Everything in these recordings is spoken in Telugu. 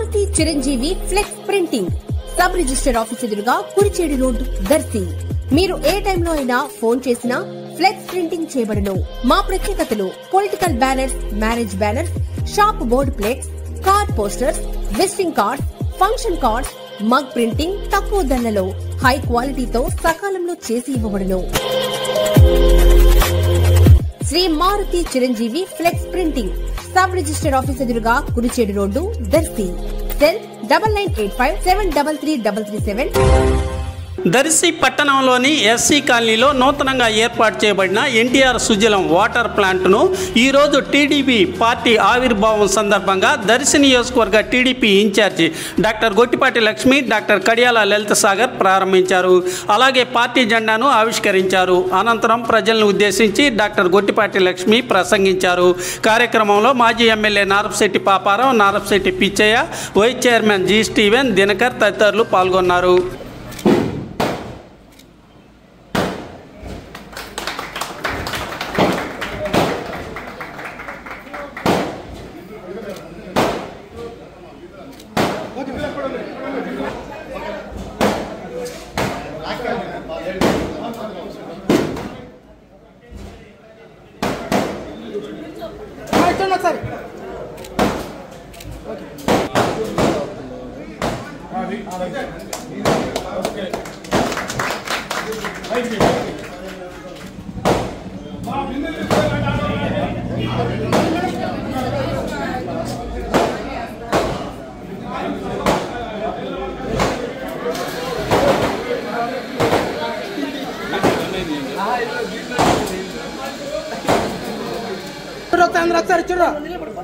Maruti Chiranjeevi flex printing sub register office ఎదురుగా కురిచేడు రోడ్ దర్శి. మీరు ఏ టైంలో అయినా ఫోన్ చేసినా ఫ్లెక్స్ ప్రింటింగ్ చేయబడును. మా ప్రత్యేకతలు political banners, marriage banners, shop board plates, card posters, visiting cards, function cards, mug printing తక్కువ ధరలలో హై క్వాలిటీతో సకాలంలో చేసి ఇవ్వబడును. Sri Maruti Chiranjeevi flex printing sub register office ఎదురుగా కురిచేడు రోడ్డు దర్శి. సెల్ 9985733337. దర్శి పట్టణంలోని ఎస్సీ కాలనీలో నూతనంగా ఏర్పాటు చేయబడిన ఎన్టీఆర్ సుజలం వాటర్ ప్లాంట్ను ఈరోజు టీడీపీ పార్టీ ఆవిర్భావం సందర్భంగా దర్శి నియోజకవర్గ TDP incharge doctor Gottipati Lakshmi, doctor Kadiyala Lalitha Sagar ప్రారంభించారు. అలాగే పార్టీ జెండాను ఆవిష్కరించారు. అనంతరం ప్రజలను ఉద్దేశించి డాక్టర్ గొట్టిపాటి లక్ష్మి ప్రసంగించారు. కార్యక్రమంలో మాజీ MLA Narapasetti Paparao, Narapasetti Pichaiah, vice chairman G Steven, Dinakar తదితరులు పాల్గొన్నారు.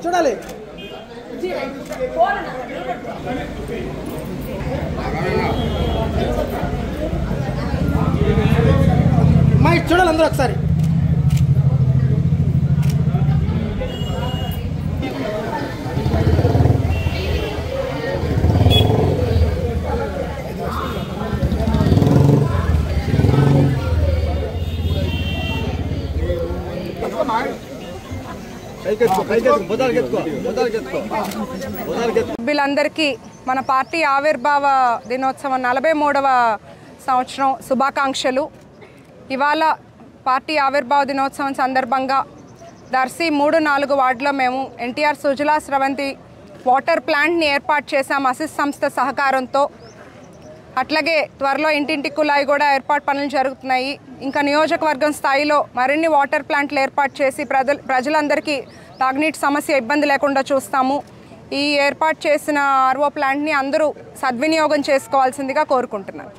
చూడాలి చూడాలి అందరూ ఒకసారి. సభ్యులందరికీ మన పార్టీ ఆవిర్భావ దినోత్సవం 43వ సంవత్సరం శుభాకాంక్షలు. ఇవాళ పార్టీ ఆవిర్భావ దినోత్సవం సందర్భంగా దర్శి 3-4 వార్డులో మేము ఎన్టీఆర్ సుజలా స్రవంతి వాటర్ ప్లాంట్ని ఏర్పాటు చేశాం అసిస్ సంస్థ సహకారంతో. అట్లాగే త్వరలో ఇంటింటి కుళాయి కూడా ఏర్పాటు పనులు జరుగుతున్నాయి. ఇంకా నియోజకవర్గం స్థాయిలో మరిన్ని వాటర్ ప్లాంట్లు ఏర్పాటు చేసి ప్రజలందరికీ తాగునీటి సమస్య ఇబ్బంది లేకుండా చూస్తాము. ఈ ఏర్పాటు చేసిన ఆర్ఓ ప్లాంట్ని అందరూ సద్వినియోగం చేసుకోవాల్సిందిగా కోరుకుంటున్నాను.